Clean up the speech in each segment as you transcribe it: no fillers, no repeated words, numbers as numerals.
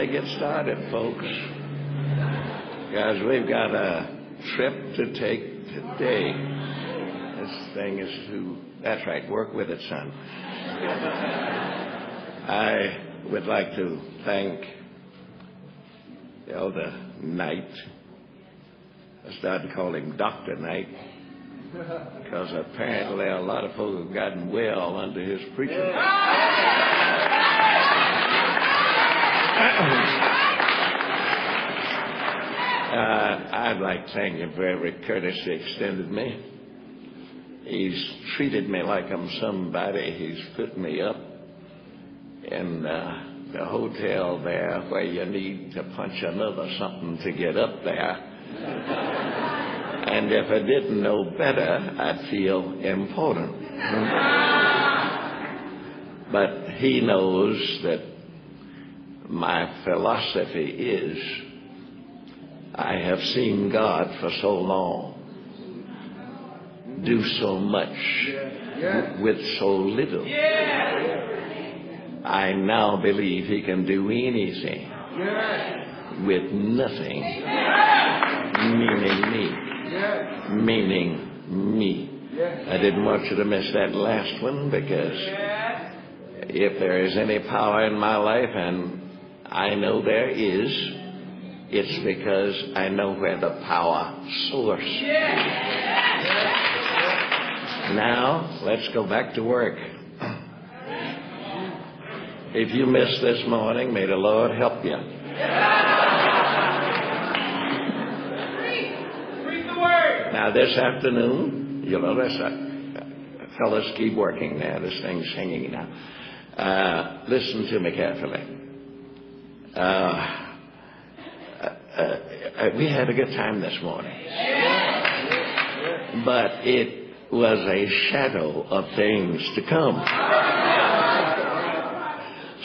to get started, folks, because we've got a trip to take today. This thing is that's right, work with it, son. I would like to thank Elder Knight. I started to call him Dr. Knight, because apparently a lot of folks have gotten well under his preaching. I'd like to thank him for every courtesy he extended me. He's treated me like I'm somebody. He's put me up in the hotel there where you need to punch another something to get up there. And if I didn't know better, I'd feel important. But he knows that my philosophy is, I have seen God for so long do so much with so little. I now believe he can do anything with nothing, meaning me. I didn't want you to miss that last one, because if there is any power in my life, and I know there is, it's because I know where the power source. Now, let's go back to work. If you missed this morning, may the Lord help you. Read the word. Now, this afternoon, fellas, keep working now. This thing's hanging now. Listen to me carefully. We had a good time this morning, but it was a shadow of things to come.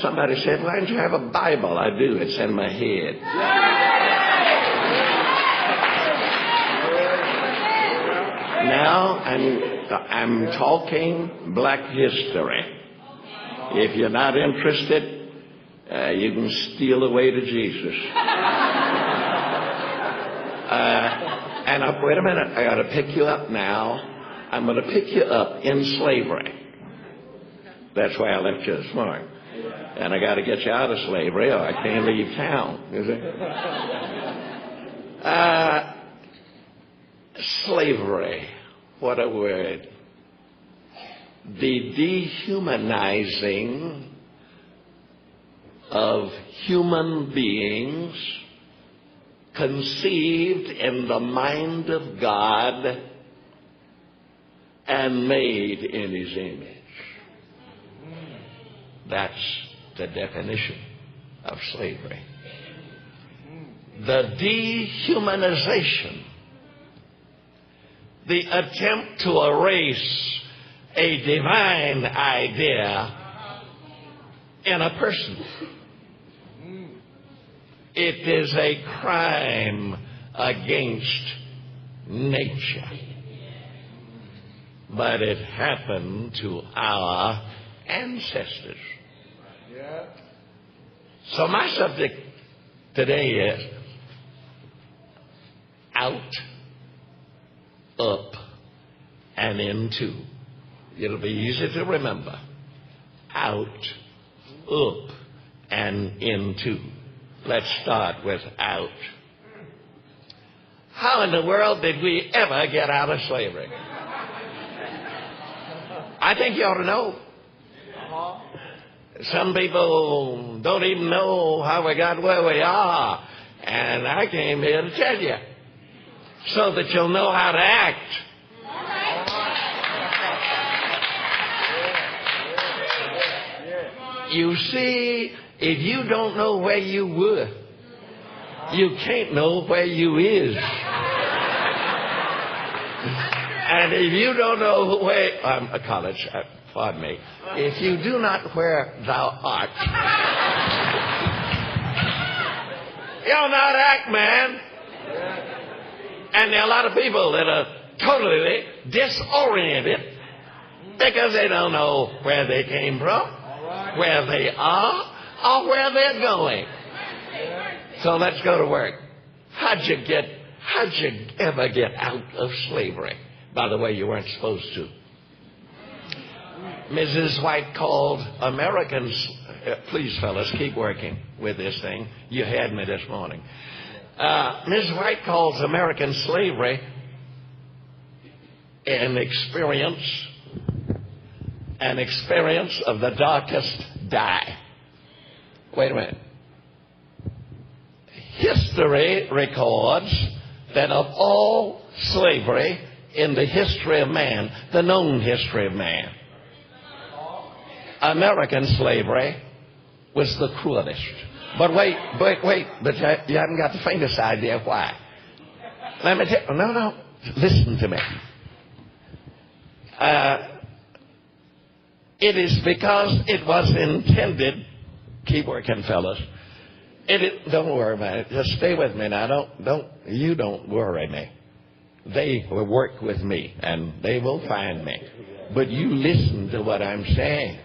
Somebody said, why don't you have a Bible? I do. It's in my head. Now I'm talking black history. If you're not interested, you can steal away to Jesus. And wait a minute, I got to pick you up now. I'm going to pick you up in slavery. That's why I left you this morning. And I got to get you out of slavery, or I can't leave town. You see? Slavery, what a word. The dehumanizing of human beings conceived in the mind of God and made in his image. That's the definition of slavery. The dehumanization, the attempt to erase a divine idea in a person. It is a crime against nature. But it happened to our ancestors. So my subject today is out, up, and into. It'll be easy to remember. Out, up, and into. Let's start with out. How in the world did we ever get out of slavery? I think you ought to know. Some people don't even know how we got where we are. And I came here to tell you, so that you'll know how to act. You see, if you don't know where you were, you can't know where you is. And if you don't know where, college, pardon me, if you do not where thou art, you'll not act, man. And there are a lot of people that are totally disoriented because they don't know where they came from, where they are, or where they're going. So let's go to work. How'd you ever get out of slavery? By the way, you weren't supposed to. Mrs. White called Americans, please fellas, keep working with this thing. You had me this morning. Ms. White calls American slavery an experience of the darkest dye. Wait a minute. History records that of all slavery in the history of man, the known history of man, American slavery was the cruelest. But wait, but you haven't got the faintest idea why. Let me tell you, no, listen to me. It is because it was intended, keep working fellas, don't worry about it, just stay with me now, don't worry me. They will work with me and they will find me. But you listen to what I'm saying.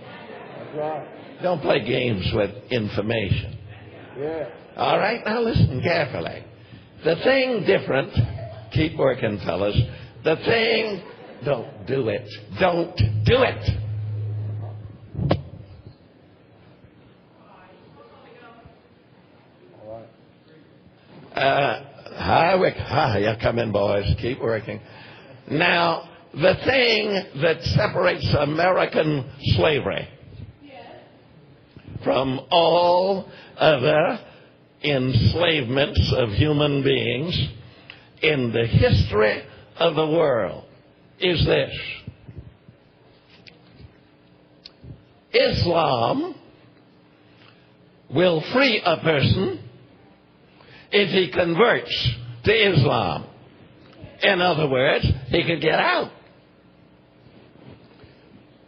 Don't play games with information. All right, now listen carefully. The thing different, keep working fellas, the thing, don't do it. Hi, come in, boys. Keep working. Now, the thing that separates American slavery from all other enslavements of human beings in the history of the world is this. Islam will free a person if he converts to Islam. In other words, he could get out.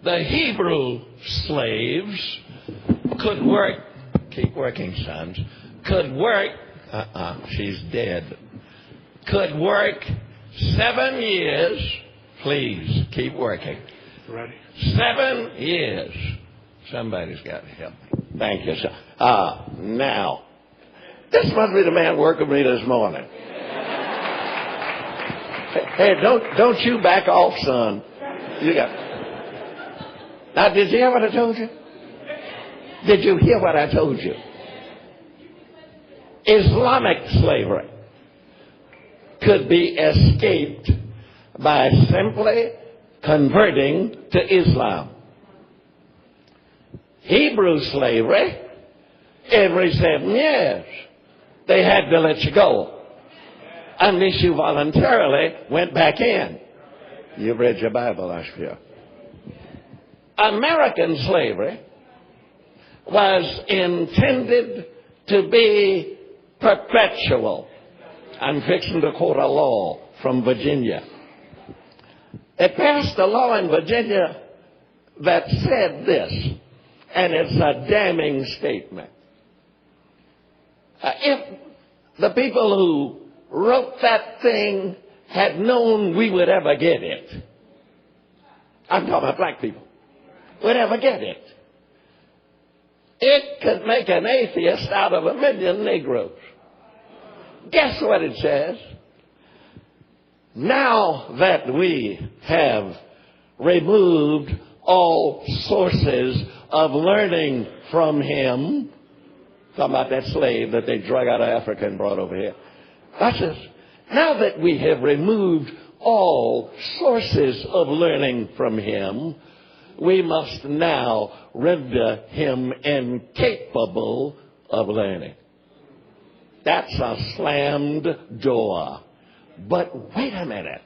The Hebrew slaves could work, keep working, sons, could work, she's dead, could work 7 years, please, keep working. Ready? 7 years. Somebody's got to help me. Thank you, sir. Now, this must be the man working with me this morning. Hey, don't you back off, son. You got. Now, did you hear what I told you? Did you hear what I told you? Islamic slavery could be escaped by simply converting to Islam. Hebrew slavery, every 7 years, they had to let you go unless you voluntarily went back in. You've read your Bible, I fear. American slavery was intended to be perpetual. I'm fixing to quote a law from Virginia. They passed a law in Virginia that said this, and it's a damning statement. If the people who wrote that thing had known we would ever get it, I'm talking about black people, would ever get it, it could make an atheist out of 1 million Negroes. Guess what it says? Now that we have removed all sources of learning from him, talking about that slave that they drug out of Africa and brought over here. Watch this. Now that we have removed all sources of learning from him, we must now render him incapable of learning. That's a slammed door. But wait a minute.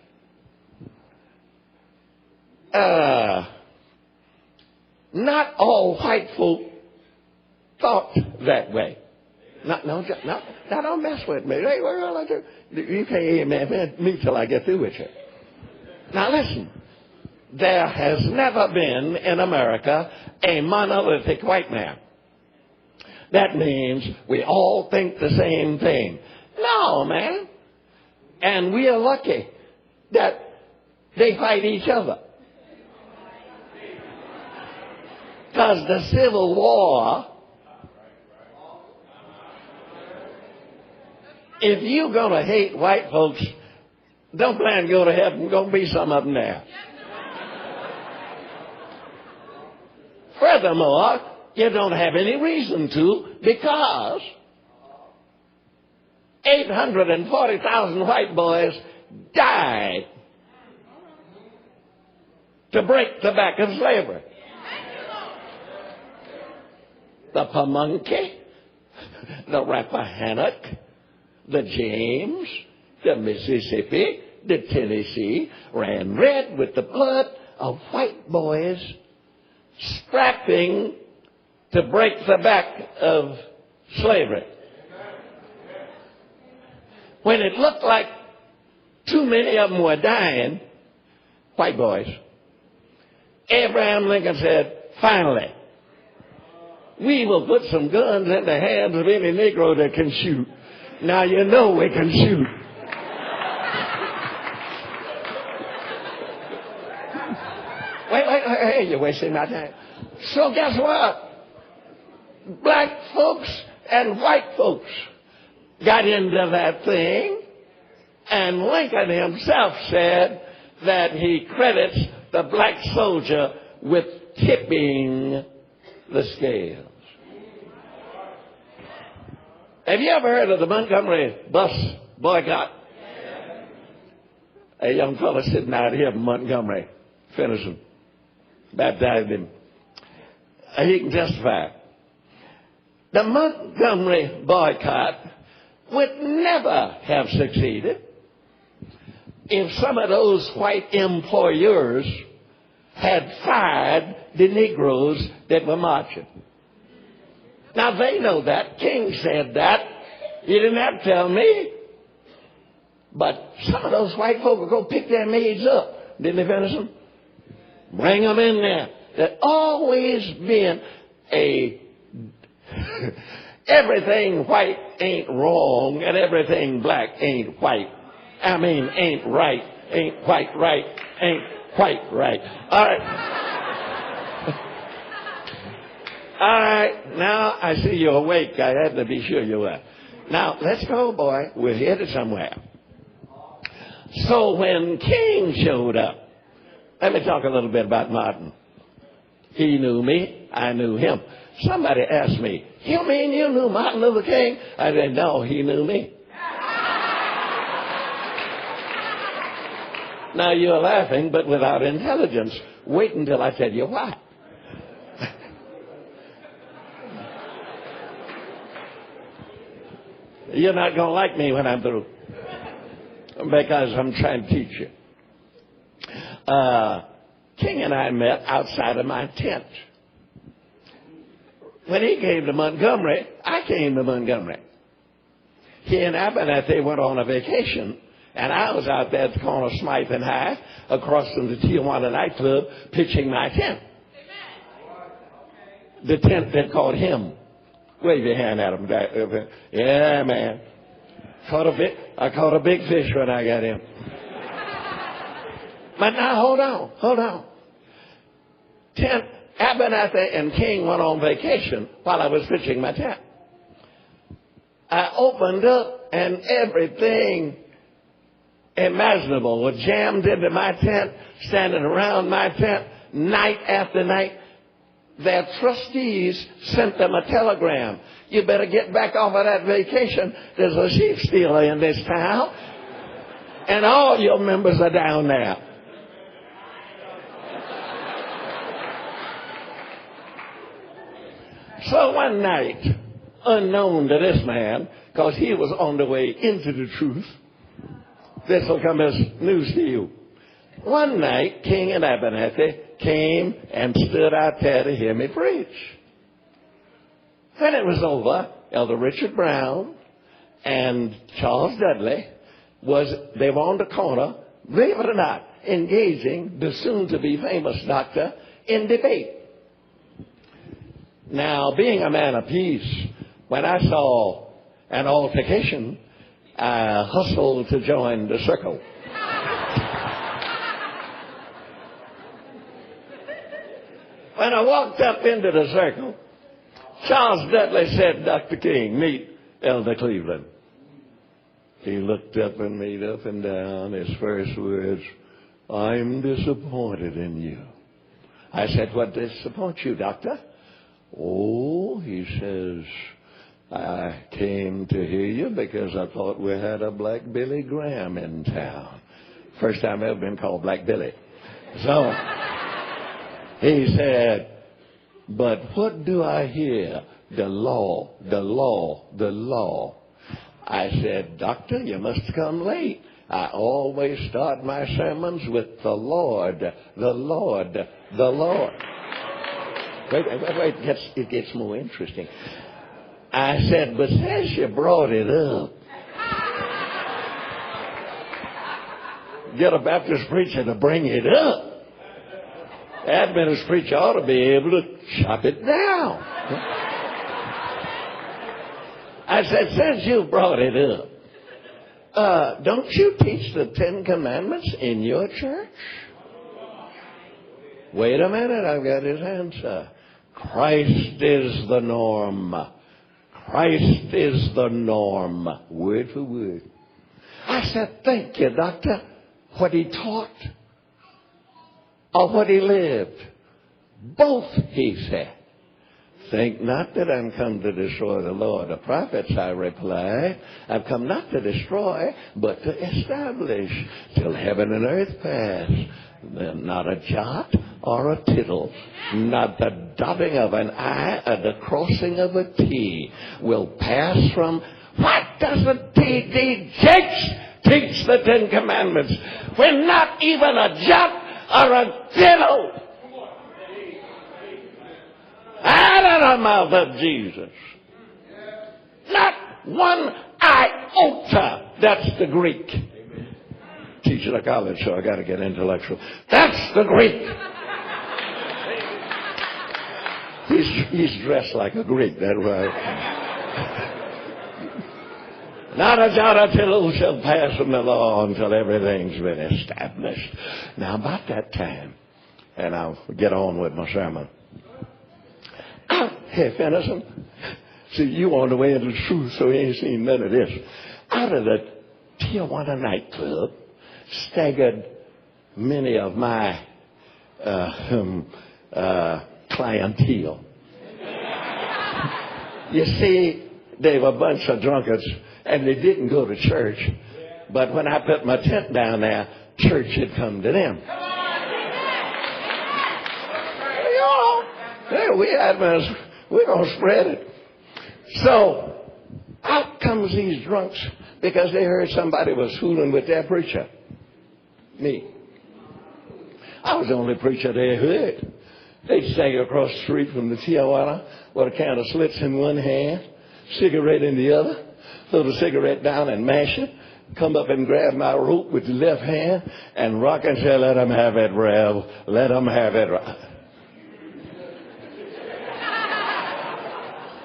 Not all white folk thought that way. No, don't mess with me. You can't amen me till I get through with you. Now listen. There has never been in America a monolithic white man. That means we all think the same thing. No, man. And we are lucky that they fight each other. Because the Civil War if you're going to hate white folks, don't plan to go to heaven. Going to be some of them there. Furthermore, you don't have any reason to, because 840,000 white boys died to break the back of slavery. The Pamunkey, the Rappahannock, the James, the Mississippi, the Tennessee ran red with the blood of white boys strapping to break the back of slavery. When it looked like too many of them were dying, white boys, Abraham Lincoln said, finally, we will put some guns in the hands of any Negro that can shoot. Now you know we can shoot. Wait, you're wasting my time. So guess what? Black folks and white folks got into that thing, and Lincoln himself said that he credits the black soldier with tipping the scales. Have you ever heard of the Montgomery bus boycott? A young fellow sitting out here from Montgomery, Finishing, baptized him. He can testify. The Montgomery boycott would never have succeeded if some of those white employers had fired the Negroes that were marching. Now they know that. King said that. He didn't have to tell me. But some of those white folk would go pick their maids up. Didn't they finish them? Bring them in there. There's always been everything white ain't wrong and everything black ain't white. I mean, ain't right, ain't quite right, ain't quite right. All right. All right, now I see you're awake. I had to be sure you were. Now, let's go, boy. We're headed somewhere. So when King showed up, let me talk a little bit about Martin. He knew me. I knew him. Somebody asked me, you mean you knew Martin Luther King? I said, no, he knew me. Now, you're laughing, but without intelligence. Wait until I tell you why. You're not going to like me when I'm through, because I'm trying to teach you. King and I met outside of my tent. When he came to Montgomery, I came to Montgomery. He and Abernathy went on a vacation, and I was out there at the corner of Smythe and High, across from the Tijuana nightclub, pitching my tent. The tent that caught him. Wave your hand at him. Yeah, man. I caught a big fish when I got him. But now, hold on. Abernathy and King went on vacation while I was pitching my tent. I opened up, and everything imaginable was jammed into my tent, standing around my tent, night after night. Their trustees sent them a telegram. You better get back off of that vacation. There's a sheep stealer in this town, and all your members are down there. So one night, unknown to this man, because he was on the way into the truth, this will come as news to you. One night, King and Abernathy came and stood out there to hear me preach. When it was over, Elder Richard Brown and Charles Dudley they were on the corner, believe it or not, engaging the soon-to-be famous doctor in debate. Now, being a man of peace, when I saw an altercation, I hustled to join the circle. When I walked up into the circle, Charles Dudley said, Dr. King, meet Elder Cleveland. He looked up and made up and down. His first words, "I'm disappointed in you." I said, "What disappoints you, doctor?" "Oh," he says, "I came to hear you because I thought we had a Black Billy Graham in town." First time I've ever been called Black Billy. So he said, "But what do I hear? The law, the law, the law." I said, "Doctor, you must come late. I always start my sermons with the Lord, the Lord, the Lord." Wait, it gets more interesting. I said, "But since you brought it up, get a Baptist preacher to bring it up. Adventist preacher ought to be able to chop it down." I said, "Since you brought it up, don't you teach the 10 Commandments in your church?" Wait a minute, I've got his answer. Christ is the norm. Christ is the norm. Word for word. I said, "Thank you, doctor." What he taught or what he lived? Both, he said. "Think not that I'm come to destroy the law of the prophets," I replied. "I've come not to destroy, but to establish till heaven and earth pass. Not a jot or a tittle, not the dotting of an I or the crossing of a T will pass from." What does the T.D. Jakes teach the 10 Commandments when not even a jot or a tittle out of the mouth of Jesus? Not one iota. That's the Greek. Teaching a college, so I got to get intellectual. That's the Greek. He's dressed like a Greek, that's right. Not a jot or tittle shall pass from the law until everything's been established. Now, about that time, and I'll get on with my sermon. Hey, Fennison, see, you on the way into the truth, so you ain't seen none of this. Out of the Tijuana nightclub staggered many of my clientele. You see, they were a bunch of drunkards, and they didn't go to church. But when I put my tent down there, church had come to them. Hey, we Adventists, we're going to spread it. So out comes these drunks because they heard somebody was fooling with their preacher. Me. I was the only preacher they heard. They'd stagger across the street from the Tijuana with a can of slits in one hand, cigarette in the other, throw the cigarette down and mash it, come up and grab my rope with the left hand and rock and say, "Let them have it, Rev. Let them have it."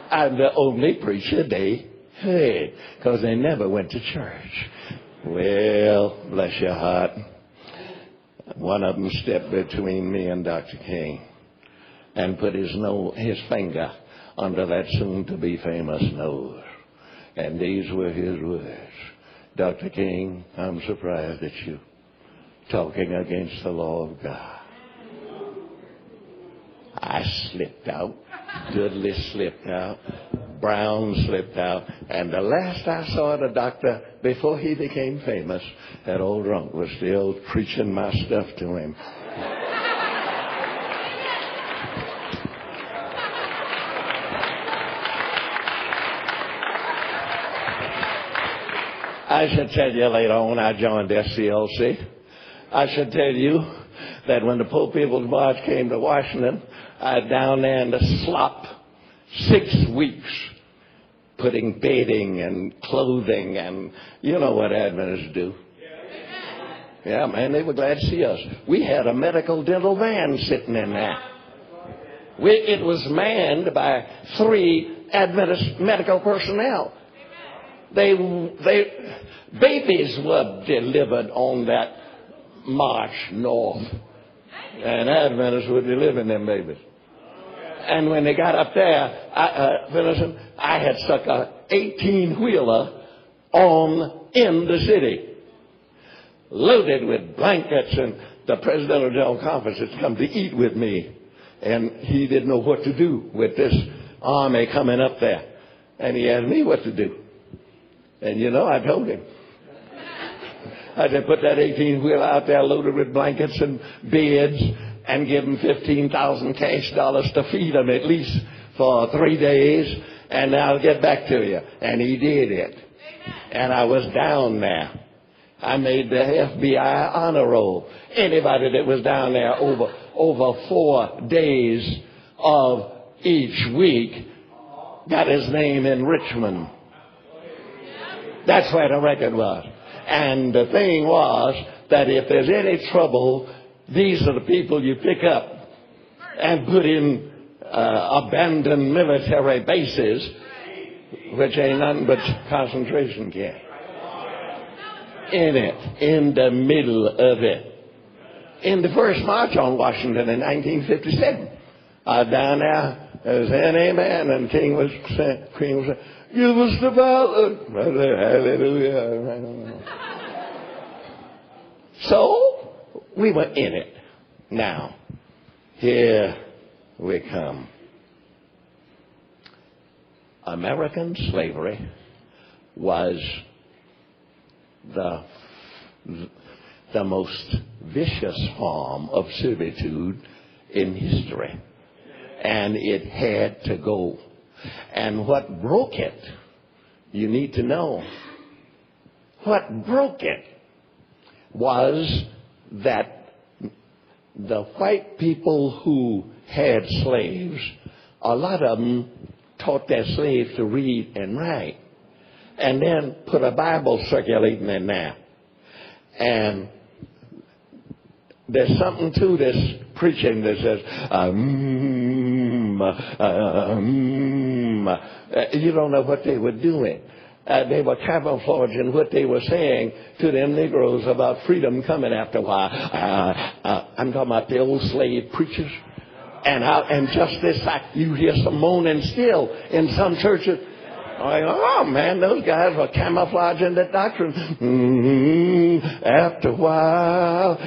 I'm the only preacher they heard because they never went to church. Well, bless your heart. One of them stepped between me and Dr. King and put his finger under that soon-to-be famous nose. And these were his words. "Dr. King, I'm surprised at you talking against the law of God." I slipped out. Dudley slipped out. Brown slipped out. And the last I saw of the doctor before he became famous, that old drunk was still preaching my stuff to him. I should tell you later on I joined SCLC. I should tell you that when the Poor People's March came to Washington, I was down there in the slop 6 weeks, putting bedding and clothing, and you know what Adventists do. Yeah, man, they were glad to see us. We had a medical dental van sitting in there. It was manned by 3 Adventist medical personnel. Babies were delivered on that march north, and Adventists were delivering them babies. And when they got up there, I had stuck a 18-wheeler on in the city, loaded with blankets, and the president of the General Conference had come to eat with me, and he didn't know what to do with this army coming up there. And he asked me what to do. And I told him. I said, put that 18-wheeler out there loaded with blankets and beds and give them $15,000 cash dollars to feed them at least for 3 days, and I'll get back to you. And he did it. And I was down there. I made the FBI honor roll. Anybody that was down there over 4 days of each week got his name in Richmond. That's where the record was. And the thing was that if there's any trouble, these are the people you pick up and put in abandoned military bases, which ain't nothing but concentration camp. In the middle of it. In the first march on Washington in 1957, down there was an amen, and King was saying, give us the ballot. Hallelujah. So, we were in it. Now, here we come. American slavery was the most vicious form of servitude in history. And it had to go. And what broke it, you need to know, what broke it was that the white people who had slaves, a lot of them taught their slaves to read and write, and then put a Bible circulating in there. And there's something to this preaching that says, you don't know what they were doing. They were camouflaging what they were saying to them Negroes about freedom coming after a while. I'm talking about the old slave preachers. And just this fact, you hear some moaning still in some churches. Like, oh man, those guys were camouflaging the doctrine. After a while,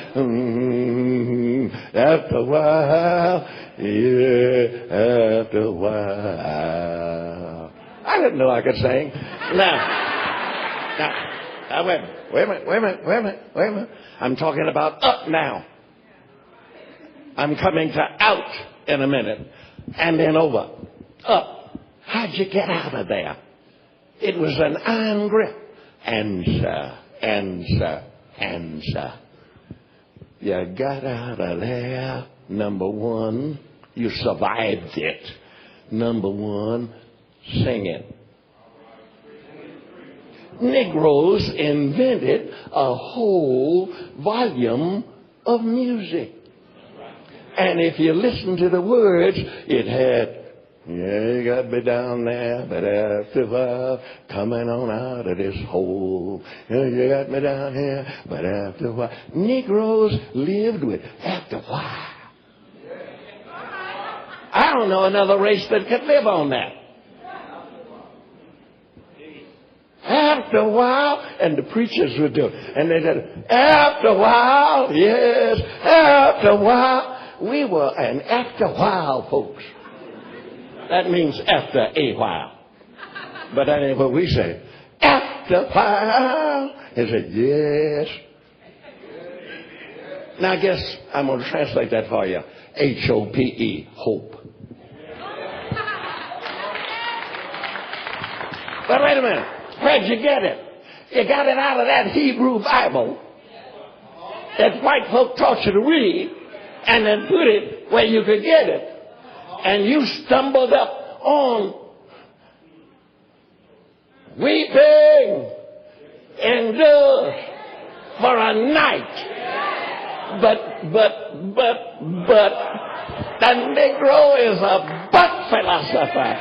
after a while, yeah, after a while. I didn't know I could sing. Now, wait a minute. I'm talking about up now. I'm coming to out in a minute, and then over, up. How'd you get out of there? It was an iron grip. Answer. You got out of there. Number one, you survived it. Number one, sing it. Negroes invented a whole volume of music. And if you listen to the words, it had, yeah, you got me down there, but after a while, coming on out of this hole. Yeah, you got me down here, but after a while. Negroes lived with after a while. I don't know another race that could live on that. After a while, and the preachers would do it. And they said, after a while, yes, after a while. We were an after a while, folks. That means after a while. But that ain't what we say. After a while. They said, yes. Now I guess I'm going to translate that for you. H-O-P-E, hope. But wait a minute. Where'd you get it? You got it out of that Hebrew Bible that white folk taught you to read, and then put it where you could get it. And you stumbled up on weeping endures for a night. But the Negro is a butt philosopher.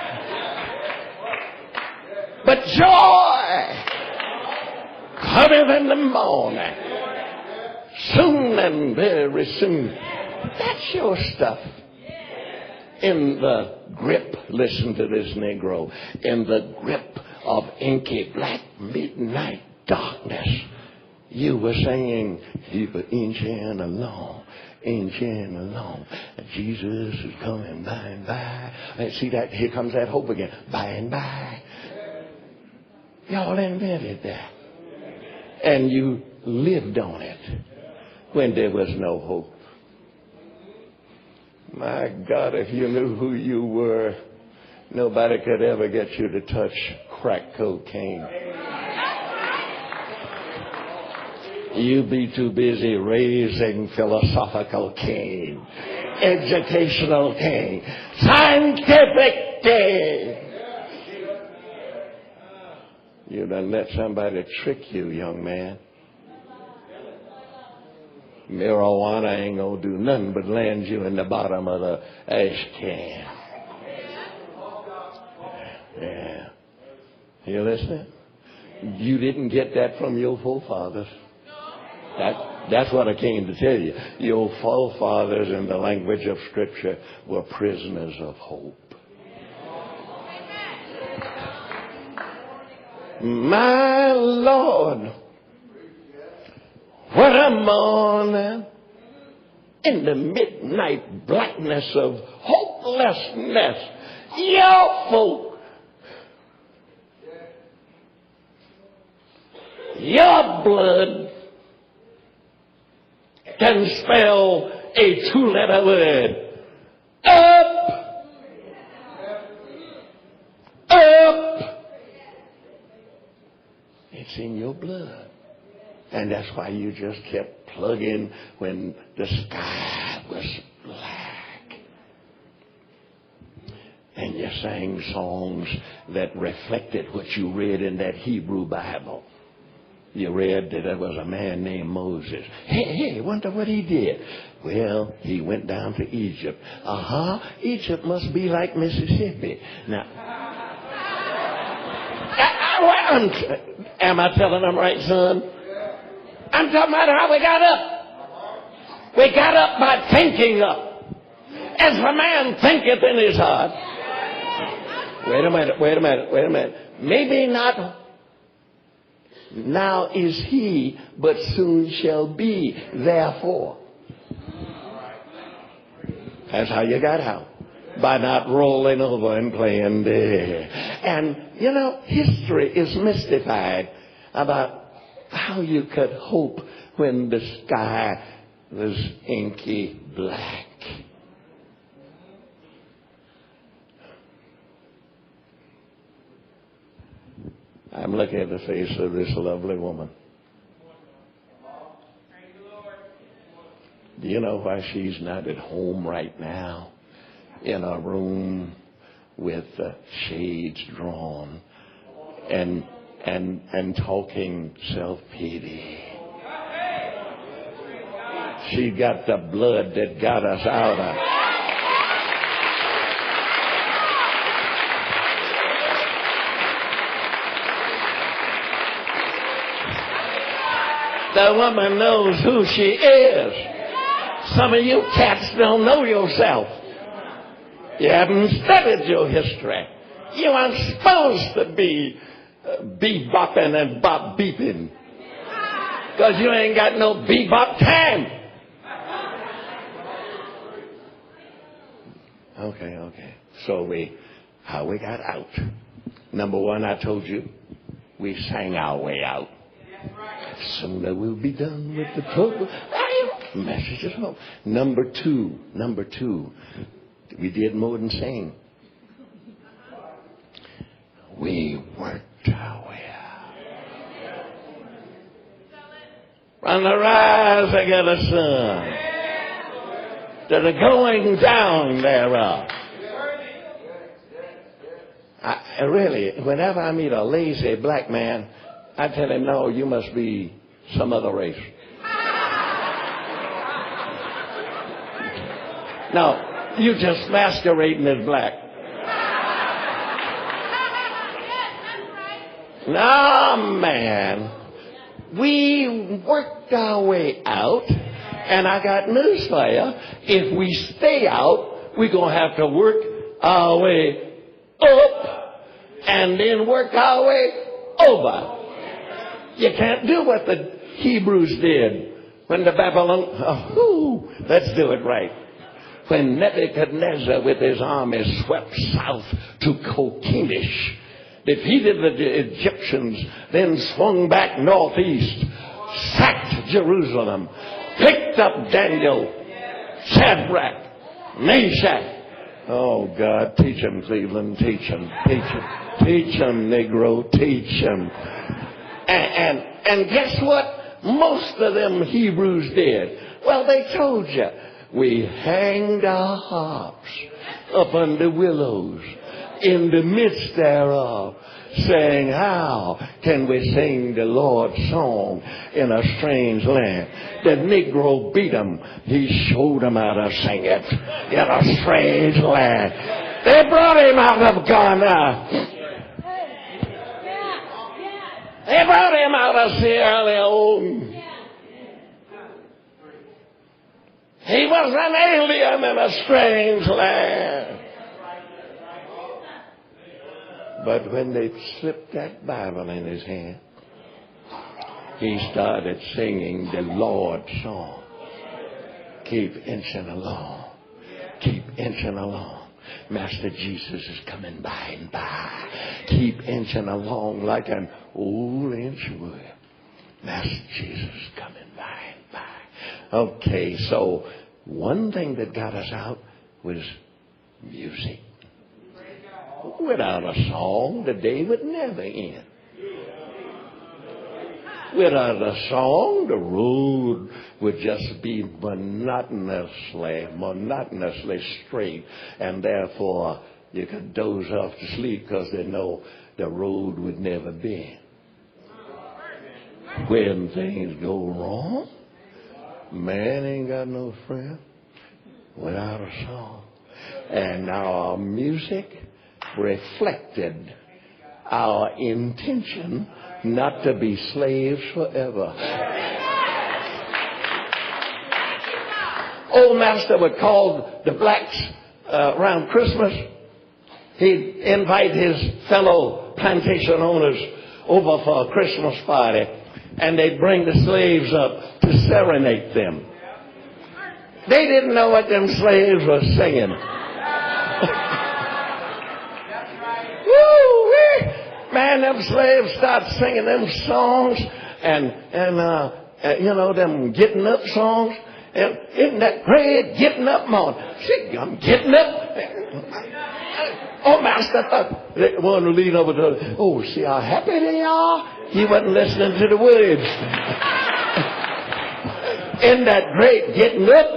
But joy cometh in the morning, soon and very soon. That's your stuff. In the grip, listen to this Negro, in the grip of inky black midnight darkness. You were saying, you were inching along, Jesus is coming by and by. And see that? Here comes that hope again. By and by. Y'all invented that. And you lived on it when there was no hope. My God, if you knew who you were, nobody could ever get you to touch crack cocaine. You'd be too busy raising philosophical cane, educational cane, scientific cane. You done let somebody trick you, young man. Marijuana ain't gonna do nothing but land you in the bottom of the ash can. Yeah. You listening? You didn't get that from your forefathers. That's what I came to tell you. Your forefathers, in the language of Scripture, were prisoners of hope. My Lord, what a morning in the midnight blackness of hopelessness. Your folk, your blood can spell a two-letter word. Up. Up. It's in your blood. And that's why you just kept plugging when the sky was black. And you sang songs that reflected what you read in that Hebrew Bible. You read that there was a man named Moses. Hey, wonder what he did. Well, he went down to Egypt. Egypt must be like Mississippi. Now, am I telling them right, son? I'm talking about how we got up. We got up by thinking up. As a man thinketh in his heart. Wait a minute. Maybe not now is he, but soon shall be. Therefore. That's how you got out. By not rolling over and playing dead. And, you know, history is mystified about how you could hope when the sky was inky black. I'm looking at the face of this lovely woman. Do you know why she's not at home right now? In a room with the shades drawn and talking self-pity. She got the blood that got us out of. The woman knows who she is. Some of you cats don't know yourself. You haven't studied your history. You aren't supposed to be bebopping and bop beeping. Because you ain't got no bebop time. Okay. So how we got out. Number one, I told you, we sang our way out. Soon I will be done with the trouble. Message at home. Number two, we did more than sing. We worked our way out. From the rise of the sun to the going down thereof. Really, whenever I meet a lazy black man, I tell him, no, you must be some other race. No, you just masquerading as black. No, man. We worked our way out, and I got news for you. If we stay out, we're going to have to work our way up and then work our way over. You can't do what the Hebrews did when the let's do it right. When Nebuchadnezzar with his army swept south to Kokemish, defeated the Egyptians, then swung back northeast, sacked Jerusalem, picked up Daniel, Shadrach, Meshach. Oh, God, teach them, Cleveland, teach them, teach them. Teach them, Negro, teach them. And guess what? Most of them Hebrews did. Well, they told you. We hanged our harps up under willows in the midst thereof, saying, how can we sing the Lord's song in a strange land? The Negro beat them. He showed them how to sing it in a strange land. They brought him out of Ghana. They brought him out of Sierra Leone. He was an alien in a strange land. But when they slipped that Bible in his hand, he started singing the Lord's song. Keep inching along. Keep inching along. Master Jesus is coming by and by. Keep inching along like an old inch would. Master Jesus is coming by and by. Okay, so one thing that got us out was music. Without a song, the day would never end. Without a song, the road would just be monotonously straight, and therefore you could doze off to sleep because they know the road would never bend. When things go wrong, man ain't got no friend without a song. And our music reflected our intention not to be slaves forever. Old master would call the blacks around Christmas. He'd invite his fellow plantation owners over for a Christmas party, and they'd bring the slaves up to serenade them. They didn't know what them slaves were singing. Man, them slaves start singing them songs and them getting up songs. And isn't that great getting up morning? See, I'm getting up. Oh, master thought they wanted to lean over to, oh, see how happy they are? He wasn't listening to the words. Isn't that great getting up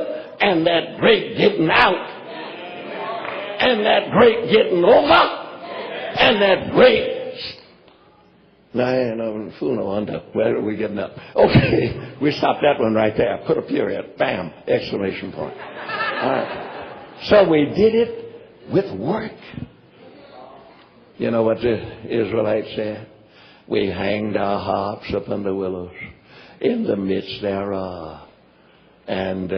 and that great getting out and that great getting over and that great. No, I ain't no fool no wonder. Where are we getting up? Okay, we stopped that one right there. Put a period. Bam! Exclamation point. All right. So we did it with work. You know what the Israelites said? We hanged our harps up on the willows in the midst thereof. And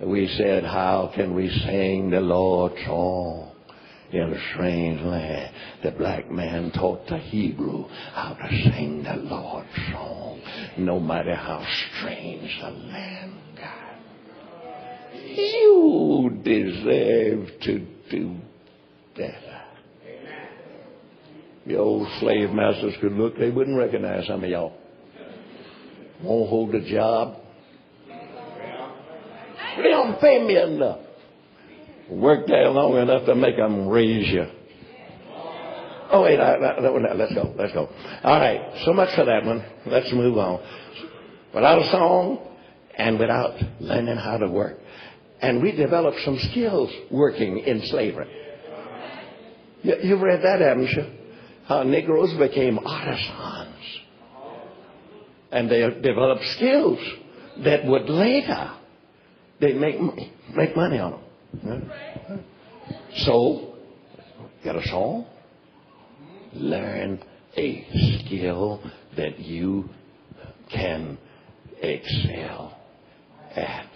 we said, how can we sing the Lord's song in a strange land? The black man taught the Hebrew how to sing the Lord's song, no matter how strange the land got. You deserve to do better. The old slave masters could look, they wouldn't recognize some of y'all. Won't hold a job. They don't pay me enough. Work there long enough to make them raise you. Oh, wait, let's go. All right, so much for that one. Let's move on. Without a song and without learning how to work. And we developed some skills working in slavery. You've read that, haven't you? How Negroes became artisans. And they developed skills that would later, they'd make money on them. So, get a song, learn a skill that you can excel at.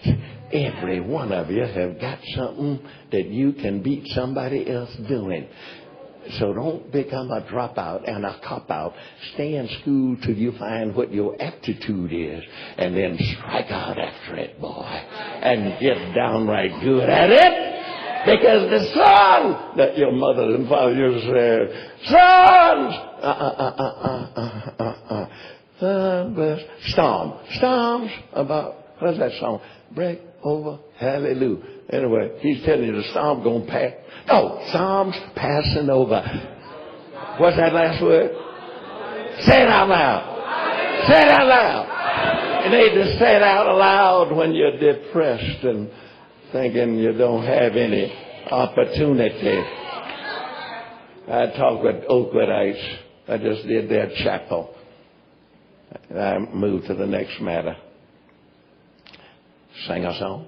Every one of you have got something that you can beat somebody else doing. So don't become a dropout and a cop-out. Stay in school till you find what your aptitude is, and then strike out after it, boy, and get downright good at it. Because the song that your mother and father used to say, Storms about, what's that song? Break over, hallelujah. Anyway, he's telling you the storm going to pass. Oh, storms passing over. What's that last word? Say it out loud. Say it out loud. You need to say it out loud when you're depressed and thinking you don't have any opportunity. I talked with Oakwoodites. I just did their chapel. And I moved to the next matter. Sing a song.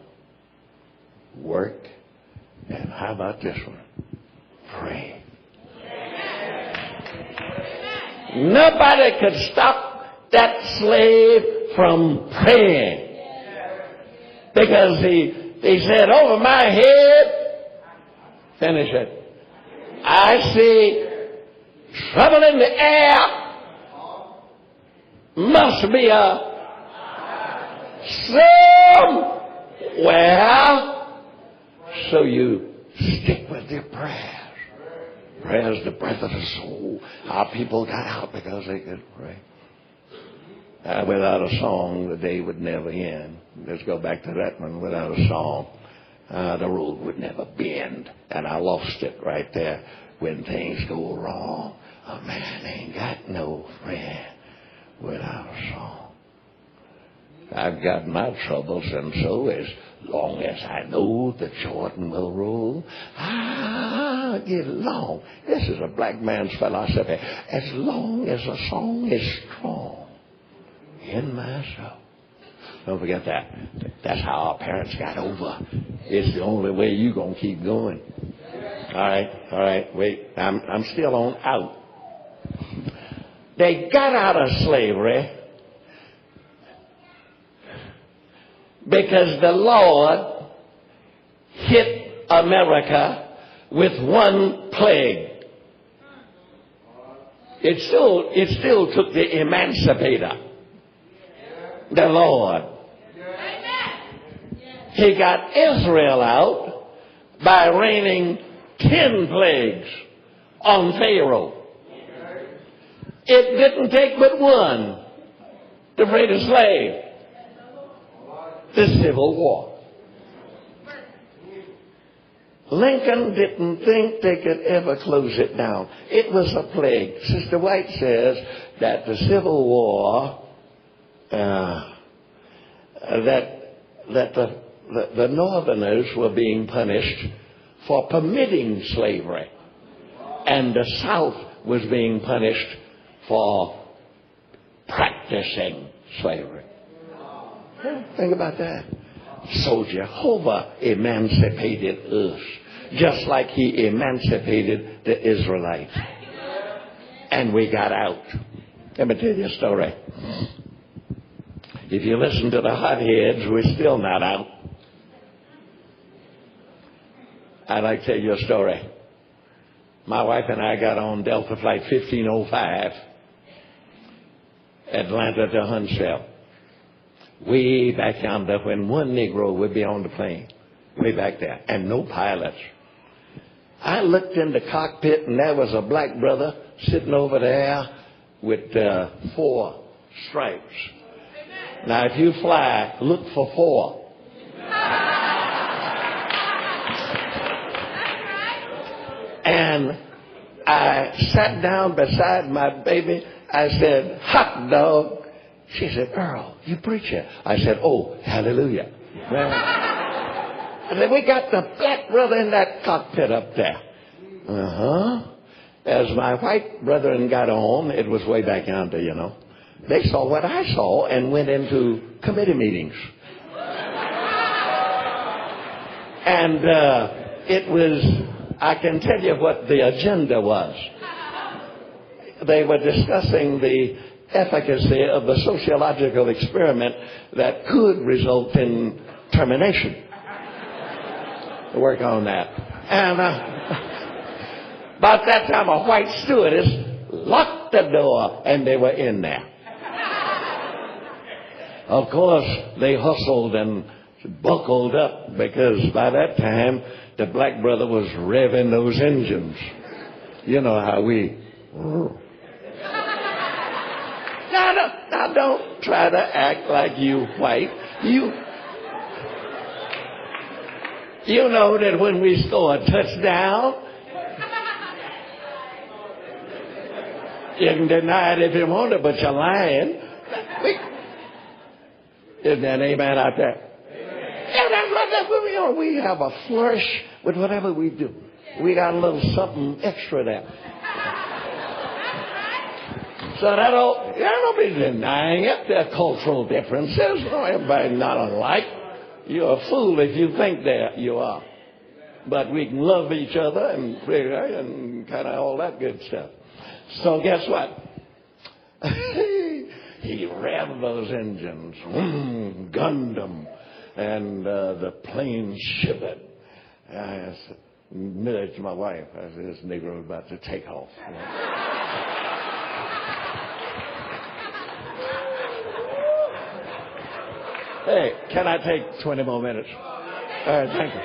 Work. And how about this one? Pray. Nobody could stop that slave from praying. Because he said, over my head, finish it, I see trouble in the air. Must be a somewhere. So you stick with your prayers. Prayer's the breath of the soul. Our people got out because they could pray. Without a song, the day would never end. Let's go back to that one. Without a song, the road would never bend. And I lost it right there. When things go wrong, a man ain't got no friend without a song. I've got my troubles, and so as long as I know the Jordan will roll, I'll get along. This is a black man's philosophy. As long as a song is strong in my soul. Don't forget that. That's how our parents got over. It's the only way you're going to keep going. All right, wait. I'm still on out. They got out of slavery because the Lord hit America with one plague. It still took the emancipator, the Lord. He got Israel out by raining 10 plagues on Pharaoh. It didn't take but one to free the slave. The Civil War. Lincoln didn't think they could ever close it down. It was a plague. Sister White says that the Civil War, that the Northerners were being punished for permitting slavery, and the South was being punished for practicing slavery. Think about that. So Jehovah emancipated us, just like he emancipated the Israelites. And we got out. Let me tell you a story. If you listen to the hotheads, we're still not out. I'd like to tell you a story. My wife and I got on Delta Flight 1505, Atlanta to Huntsville. Way back yonder, when one Negro would be on the plane. Way back there. And no pilots. I looked in the cockpit, and there was a black brother sitting over there with 4 stripes. Now, if you fly, look for 4. And I sat down beside my baby. I said, hot dog. She said, Earl, you preacher. I said, oh, hallelujah. Well, I said, we got the black brother in that cockpit up there. As my white brethren got on, it was way back yonder, you know. They saw what I saw and went into committee meetings. And it was, I can tell you what the agenda was. They were discussing the efficacy of the sociological experiment that could result in termination. Work on that. And About that time, a white stewardess locked the door, and they were in there. Of course, they hustled and buckled up, because by that time, the black brother was revving those engines. You know how we... Now, don't try to act like you white. You know that when we score a touchdown, you can deny it if you want to, but you're lying. Isn't that amen out there? Yeah, that's what we are. We have a flourish with whatever we do. We got a little something extra there. So that don't be denying it. There are cultural differences. Oh, everybody's not alike. You're a fool if you think that you are. But we can love each other and pray and kind of all that good stuff. So guess what? He revved those engines, gunned them, and the plane shivered. I admitted to my wife, I said, this Negro is about to take off. Hey, can I take 20 more minutes? All right, thank you.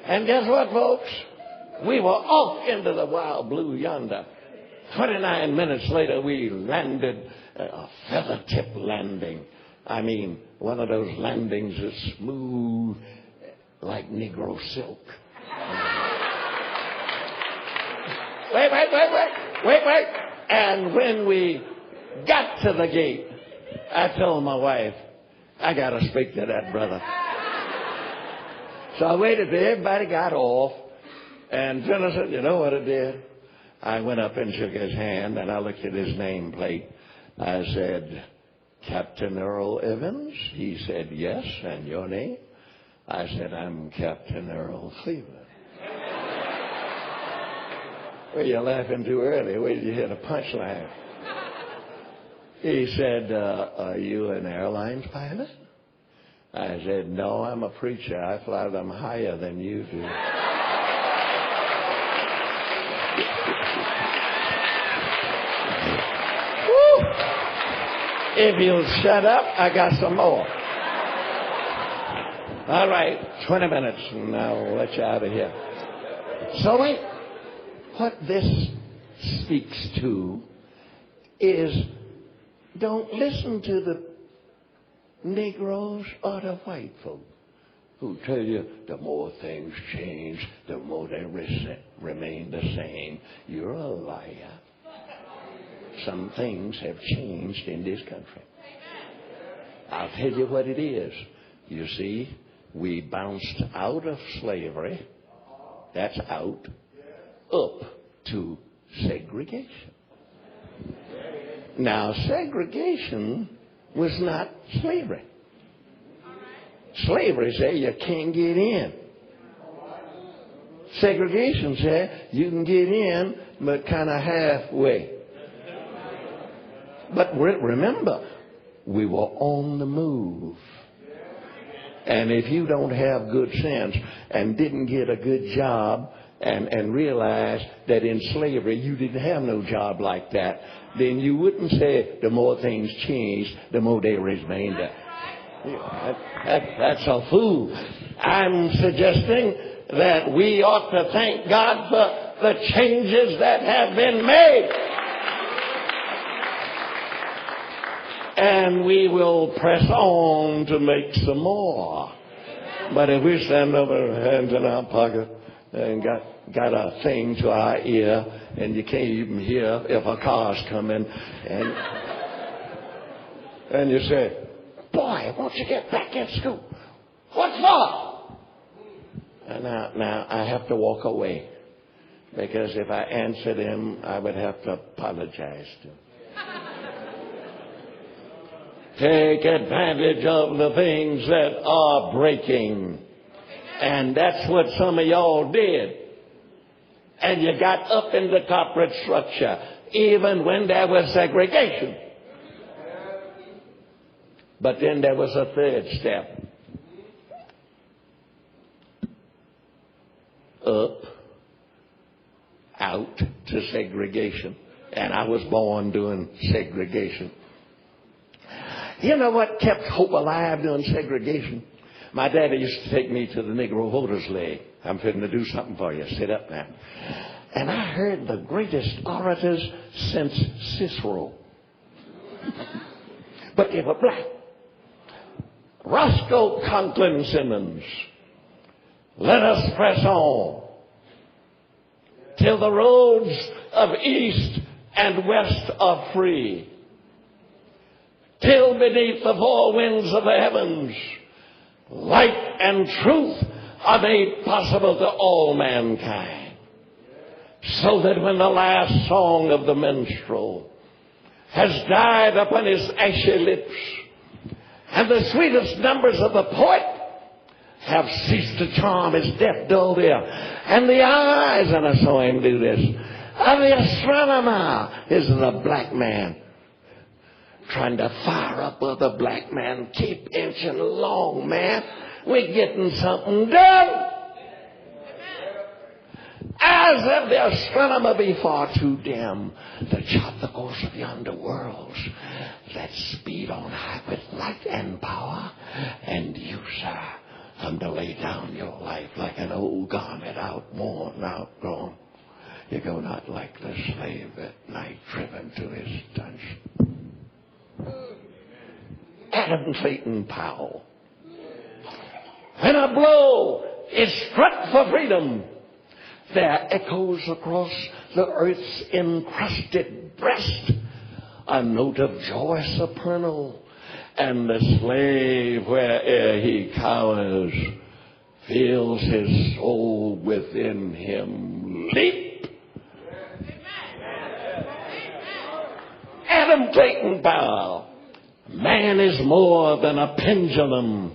And guess what, folks? We were off into the wild blue yonder. 29 minutes later, we landed a feather tip landing. I mean, one of those landings that's smooth like Negro silk. Wait. And when we got to the gate, I told my wife, I got to speak to that brother. So I waited till everybody got off, and then I said, you know what I did? I went up and shook his hand, and I looked at his nameplate. I said, Captain Earl Evans? He said, yes, and your name? I said, I'm Captain Earl Cleveland. Well, you're laughing too early. Wait till you hear the punchline. He said, are you an airlines pilot? I said, no, I'm a preacher. I fly them higher than you do. Woo! If you'll shut up, I got some more. All right, 20 minutes, and I'll let you out of here. So what this speaks to is, don't listen to the Negroes or the white folk who tell you the more things change, the more they remain the same. You're a liar. Some things have changed in this country. I'll tell you what it is. You see, we bounced out of slavery. That's out. Up to segregation. Now, segregation was not slavery. Slavery said you can't get in. Segregation said you can get in, but kind of halfway. But remember, we were on the move. And if you don't have good sense and didn't get a good job and realize that in slavery you didn't have no job like that, then you wouldn't say the more things changed, the more they remained. That's a fool. I'm suggesting that we ought to thank God for the changes that have been made. And we will press on to make some more. But if we stand over our hands in our pocket and got a thing to our ear, and you can't even hear if a car's coming, and you say, boy, won't you get back in school? What for? And now I have to walk away, because if I answered him, I would have to apologize to him. Take advantage of the things that are breaking. And that's what some of y'all did. And you got up in the corporate structure, even when there was segregation. But then there was a third step. Up to segregation. And I was born during segregation. You know what kept hope alive during segregation? My daddy used to take me to the Negro Voters League. I'm fitting to do something for you. Sit up now. And I heard the greatest orators since Cicero. But they were black. Roscoe Conklin Simmons. Let us press on till the roads of east and west are free, till beneath the four winds of the heavens light and truth are made possible to all mankind, so that when the last song of the minstrel has died upon his ashy lips, and the sweetest numbers of the poet have ceased to charm his deaf, dull ear, and the eyes, and I saw him do this, of the astronomer is the black man trying to fire up other black men. Keep inching along, man. We're getting something done. As if the astronomer be far too dim to chart the course of yonder worlds, let's speed on high with light and power, and you, sir, come to lay down your life like an old garment outworn, outgrown. You go not like the slave at night driven to his dungeon. Adam Clayton Powell. When a blow is struck for freedom, there echoes across the earth's encrusted breast a note of joy supernal, and the slave, where'er he cowers, feels his soul within him leap. Adam Clayton Powell. Man is more than a pendulum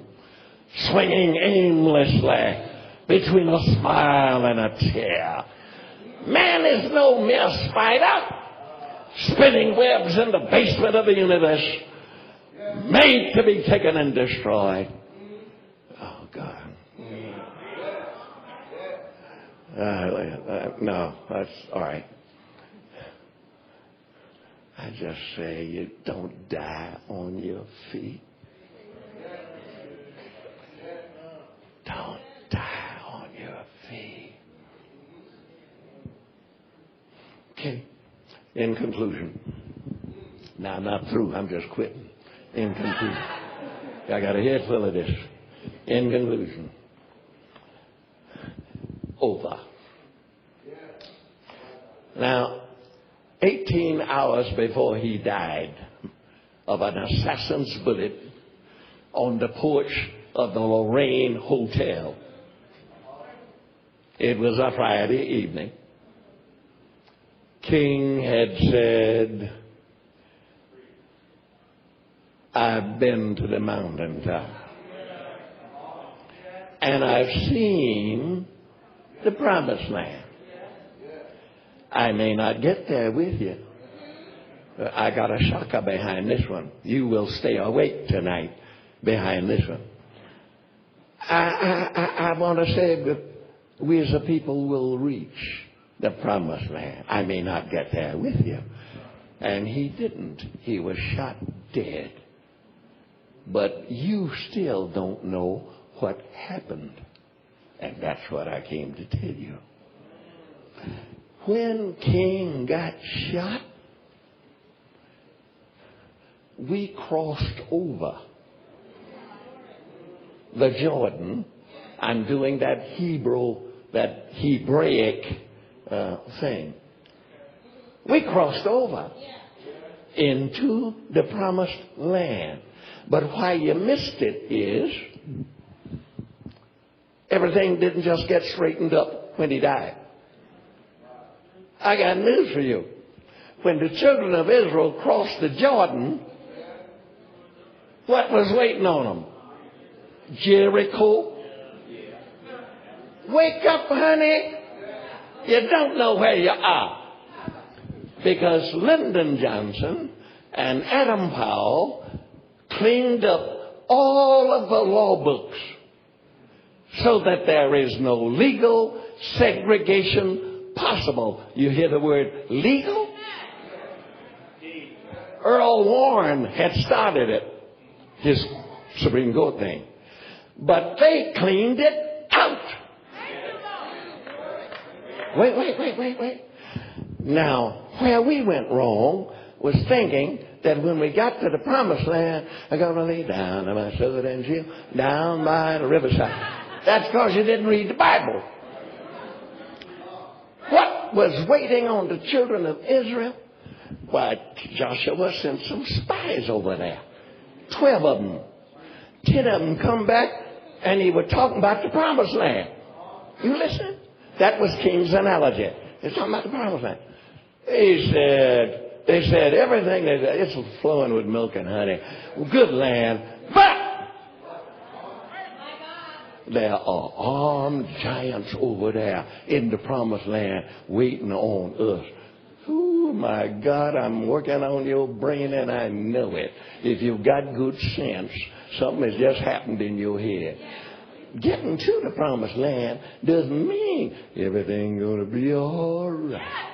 swinging aimlessly between a smile and a tear. Man is no mere spider spinning webs in the basement of the universe, made to be taken and destroyed. Oh, God. No, that's all right. I just say you don't die on your feet. Don't die on your feet. Okay. In conclusion. Now, I'm not through. I'm just quitting. In conclusion. I got a head full of this. In conclusion. Over. Now, 18 hours before he died of an assassin's bullet on the porch of the Lorraine Hotel. It was a Friday evening. King had said, I've been to the mountaintop, and I've seen the promised land. I may not get there with you. I got a shocker behind this one. You will stay awake tonight behind this one. I want to say that we as a people will reach the promised land. I may not get there with you. And he didn't. He was shot dead. But you still don't know what happened. And that's what I came to tell you. When King got shot, we crossed over the Jordan. I'm doing that Hebraic thing. We crossed over into the promised land. But why you missed it is everything didn't just get straightened up when he died. I got news for you. When the children of Israel crossed the Jordan, what was waiting on them? Jericho. Wake up, honey. You don't know where you are. Because Lyndon Johnson and Adam Powell cleaned up all of the law books so that there is no legal segregation impossible. You hear the word legal? Earl Warren had started it, his Supreme Court thing. But they cleaned it out. Wait. Now, where we went wrong was thinking that when we got to the promised land, I'm going to lay down on my sword and shield down by the riverside. That's because you didn't read the Bible. What was waiting on the children of Israel? Why, Joshua sent some spies over there. 12 of them. 10 of them come back, and he was talking about the promised land. You listen? That was King's analogy. He's talking about the promised land. They said everything, it's flowing with milk and honey. Good land. But there are armed giants over there in the promised land waiting on us. Oh, my God, I'm working on your brain and I know it. If you've got good sense, something has just happened in your head. Getting to the promised land doesn't mean everything's going to be all right.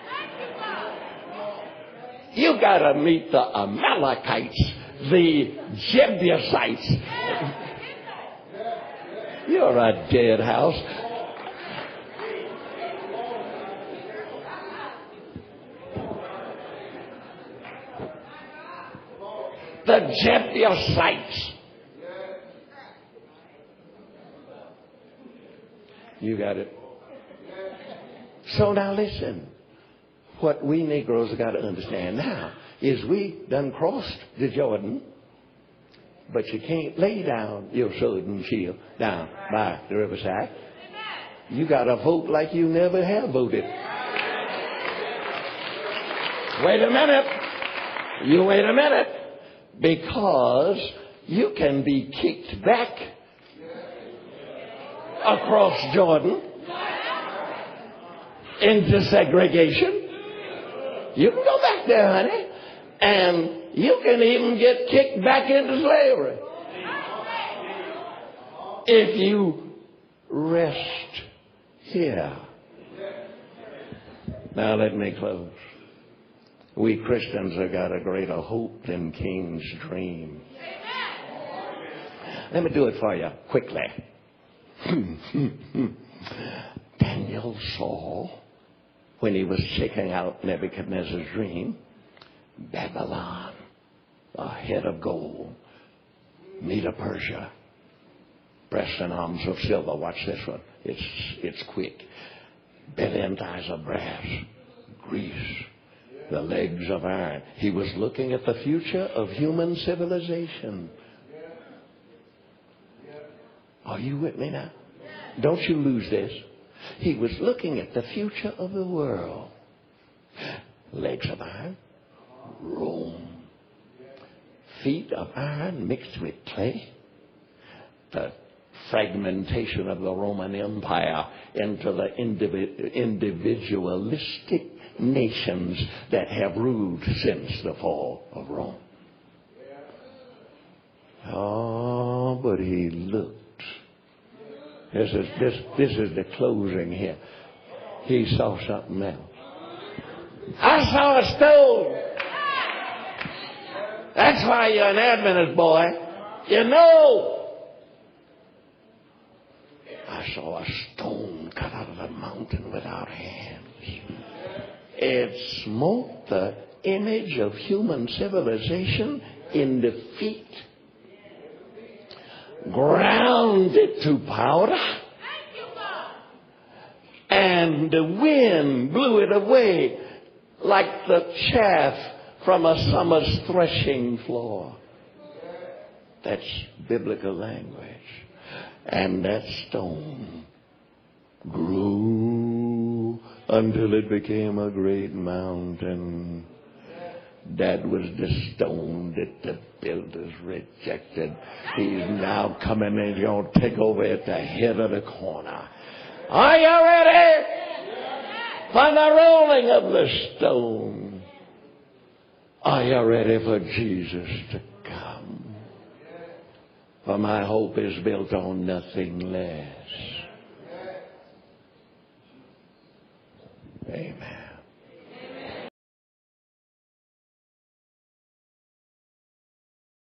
You got to meet the Amalekites, the Jebusites. You're a dead house. The Jebusites. You got it. So now listen. What we Negroes have got to understand now is we done crossed the Jordan, but you can't lay down your sword and shield down by the riverside. You got to vote like you never have voted. Wait a minute. You wait a minute. Because you can be kicked back across Jordan into segregation. You can go back there, honey, and you can even get kicked back into slavery if you rest here. Now let me close. We Christians have got a greater hope than King's dream. Let me do it for you quickly. Daniel saw, when he was checking out Nebuchadnezzar's dream, Babylon, a head of gold, Medo-Persia, breasts and arms of silver. Watch this one. It's quick. Belly and thighs of brass, Greece, the legs of iron. He was looking at the future of human civilization. Are you with me now? Don't you lose this. He was looking at the future of the world. Legs of iron, Rome. Feet of iron mixed with clay. The fragmentation of the Roman Empire into the individualistic nations that have ruled since the fall of Rome. Oh, but he looked. This is the closing here. He saw something else. I saw a stone. That's why you're an Adventist boy. You know. I saw a stone cut out of the mountain without hands. It smote the image of human civilization in the feet. Ground it to powder, and the wind blew it away like the chaff from a summer's threshing floor. That's biblical language. And that stone grew until it became a great mountain. That was the stone that the builders rejected. He's now coming and he's going to take over at the head of the corner. Are you ready for the rolling of the stone? Are you ready for Jesus to come? For my hope is built on nothing less. Amen.